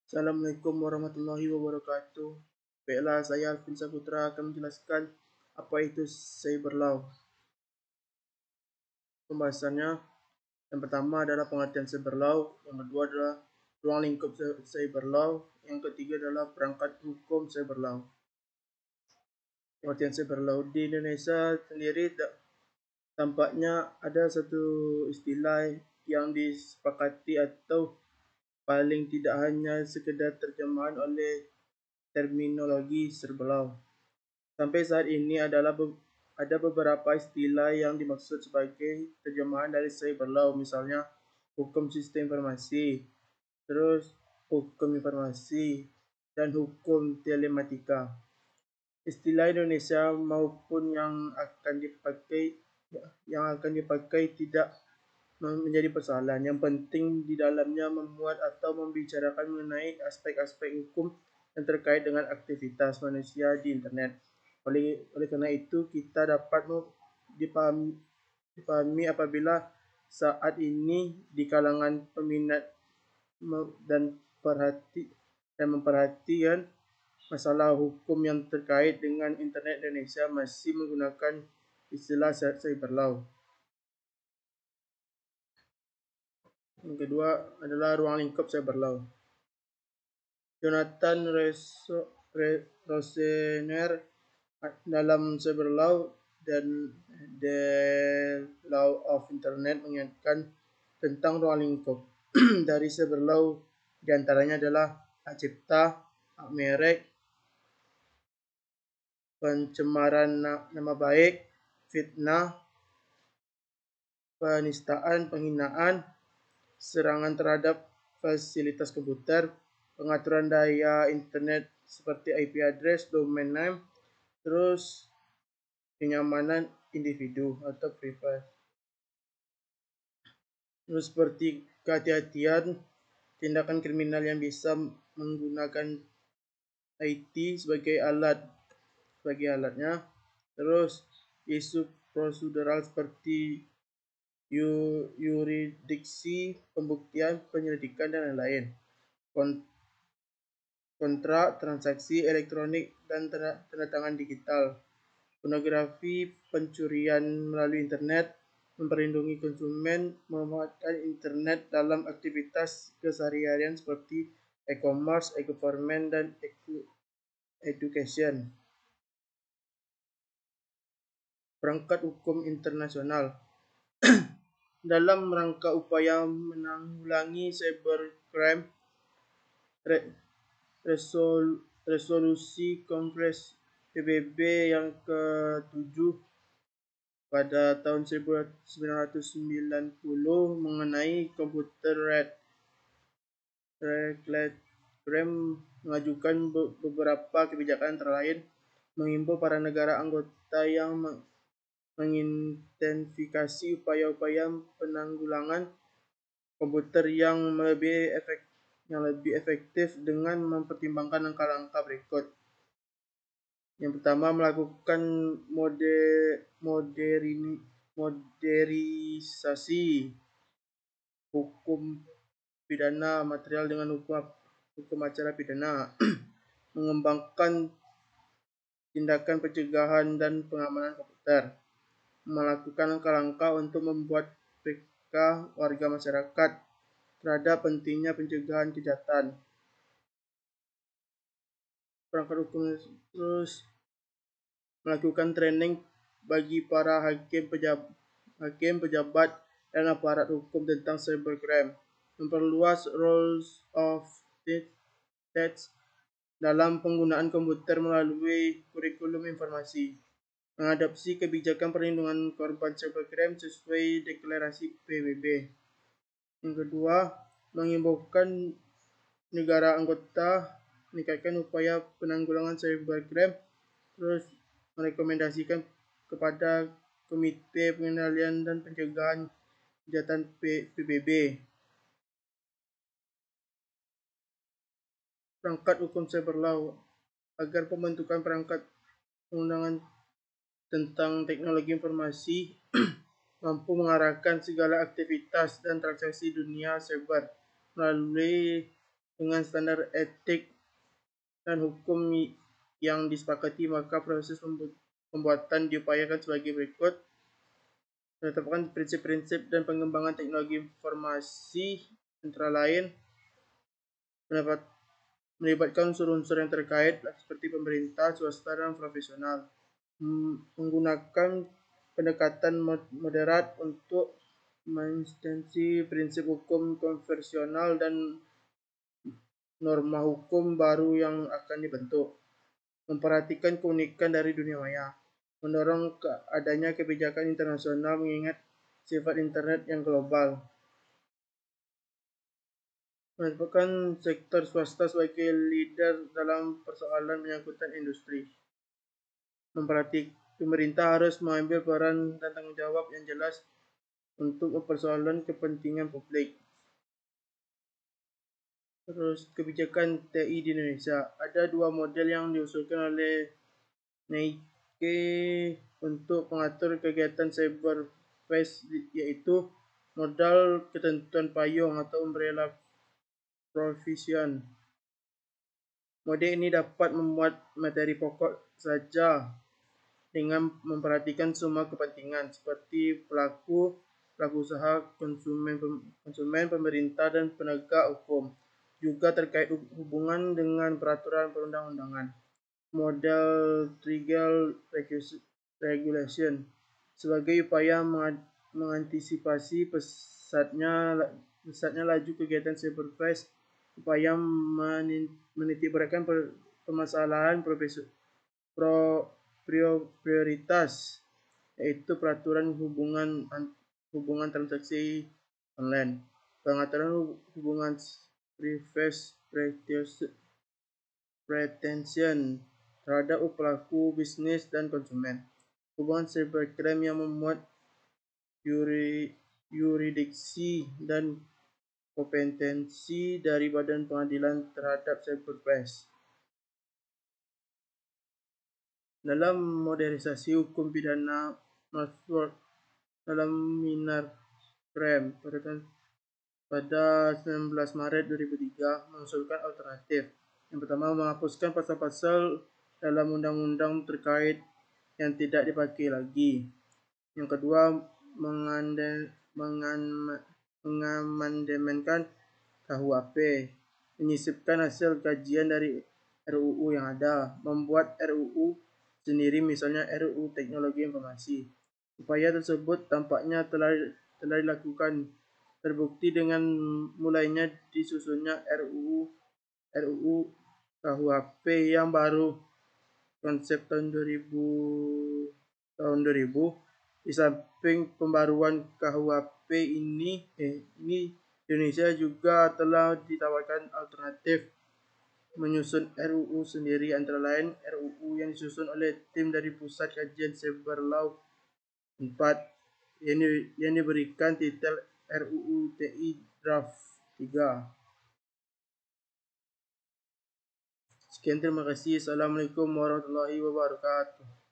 Assalamualaikum warahmatullahi wabarakatuh. Baiklah, saya Alvin Saputra akan menjelaskan apa itu cyber law. Pembahasannya, yang pertama adalah pengertian cyber law, yang kedua adalah ruang lingkup cyber law, yang ketiga adalah perangkat hukum cyber law. Pengertian cyber law di Indonesia sendiri tampaknya ada satu istilah yang disepakati atau paling tidak hanya sekedar terjemahan oleh terminologi cyber law. Sampai saat ini ada beberapa istilah yang dimaksud sebagai terjemahan dari cyber law, misalnya hukum sistem informasi, terus hukum informasi, dan hukum telematika. Istilah Indonesia maupun yang akan dipakai tidak menjadi persoalan. Yang penting di dalamnya memuat atau membicarakan mengenai aspek-aspek hukum yang terkait dengan aktivitas manusia di internet. Oleh karena itu, kita dapat dipahami apabila saat ini di kalangan peminat dan memperhatikan masalah hukum yang terkait dengan internet Indonesia masih menggunakan istilah cyber law. Yang kedua adalah ruang lingkup cyber law. Jonathan Rosener dalam cyber law dan The Law of Internet mengingatkan tentang ruang lingkup dari cyber law, diantaranya adalah hak cipta, hak merek, pencemaran nama baik, fitnah, penistaan, penghinaan, serangan terhadap fasilitas komputer, pengaturan daya internet seperti IP address, domain name, terus kenyamanan individu atau privat. Terus seperti kehati-hatian, tindakan kriminal yang bisa menggunakan IT sebagai alatnya. Terus isu prosedural seperti yurisdiksi, pembuktian, penyelidikan, dan lain-lain. Kontrak, transaksi elektronik, dan tanda tangan digital. Pornografi, pencurian melalui internet, memperlindungi konsumen, memanfaatkan internet dalam aktivitas keseharian seperti e-commerce, e-government, dan education. Perangkat hukum internasional. Dalam rangka upaya menanggulangi cybercrime, resolusi Kongres PBB yang ke-7 pada tahun 1990 mengenai Computer Crime mengajukan beberapa kebijakan, antara lain mengimbau para negara anggota yang mengintensifikasi upaya-upaya penanggulangan komputer yang lebih efektif dengan mempertimbangkan langkah-langkah berikut. Yang pertama, melakukan modernisasi hukum pidana material dengan hukum acara pidana, mengembangkan tindakan pencegahan dan pengamanan komputer, melakukan langkah-langkah untuk membuat peka warga masyarakat terhadap pentingnya pencegahan kejahatan. Perangkat hukum terus melakukan training bagi para hakim, pejabat, dan aparat hukum tentang cybercrime, memperluas rules of theft dalam penggunaan komputer melalui kurikulum informasi, mengadopsi kebijakan perlindungan korban cybercrime sesuai deklarasi PBB. Yang kedua, mengimbaukan negara anggota meningkatkan upaya penanggulangan cybercrime, terus merekomendasikan kepada Komite Pengendalian dan Pencegahan Kejahatan PBB. Perangkat hukum cyber law. Agar pembentukan perangkat undangan tentang teknologi informasi mampu mengarahkan segala aktivitas dan transaksi dunia cyber melalui dengan standar etik dan hukum yang disepakati, maka proses pembuatan diupayakan sebagai berikut: menetapkan prinsip-prinsip dan pengembangan teknologi informasi, antara lain melibatkan unsur-unsur yang terkait seperti pemerintah, swasta, dan profesional, menggunakan pendekatan moderat untuk menginstansi prinsip hukum konvensional dan norma hukum baru yang akan dibentuk, memperhatikan keunikan dari dunia maya, mendorong adanya kebijakan internasional mengingat sifat internet yang global, menempatkan sektor swasta sebagai leader dalam persoalan menyangkut industri. Pemerintah harus mengambil peran dan tanggung jawab yang jelas untuk persoalan kepentingan publik. Terus kebijakan TI di Indonesia. Ada dua model yang diusulkan oleh NIKE untuk mengatur kegiatan cyberspace, yaitu modal ketentuan payung atau umbrella provision. Model ini dapat memuat materi pokok saja dengan memperhatikan semua kepentingan seperti pelaku usaha, konsumen, pemerintah, dan penegak hukum, juga terkait hubungan dengan peraturan perundang-undangan. Model trigger regulation sebagai upaya mengantisipasi pesatnya laju kegiatan cyberspace, upaya menitikberatkan permasalahan prioritas, yaitu peraturan hubungan transaksi online, pengaturan hubungan privacy pretension terhadap pelaku bisnis dan konsumen, hubungan cybercrime yang memuat yurisdiksi dan kompetensi dari badan pengadilan terhadap cyberspace. Dalam modernisasi hukum pidana Northwood dalam Minor Crime pada 19 Maret 2003 mengusulkan alternatif. Yang pertama, menghapuskan pasal-pasal dalam undang-undang terkait yang tidak dipakai lagi. Yang kedua, mengamandemenkan KUHP, menyisipkan hasil kajian dari RUU yang ada, membuat RUU sendiri, misalnya RUU Teknologi Informasi. Upaya tersebut tampaknya telah dilakukan, terbukti dengan mulainya disusunnya RUU KUHP yang baru konsep tahun 2000. Di samping pembaruan KUHP ini Indonesia juga telah ditawarkan alternatif menyusun RUU sendiri, antara lain RUU yang disusun oleh tim dari Pusat Kajian Cyber Law 4 yang diberikan titel RUU TI Draft 3. Sekian, terima kasih. Assalamualaikum warahmatullahi wabarakatuh.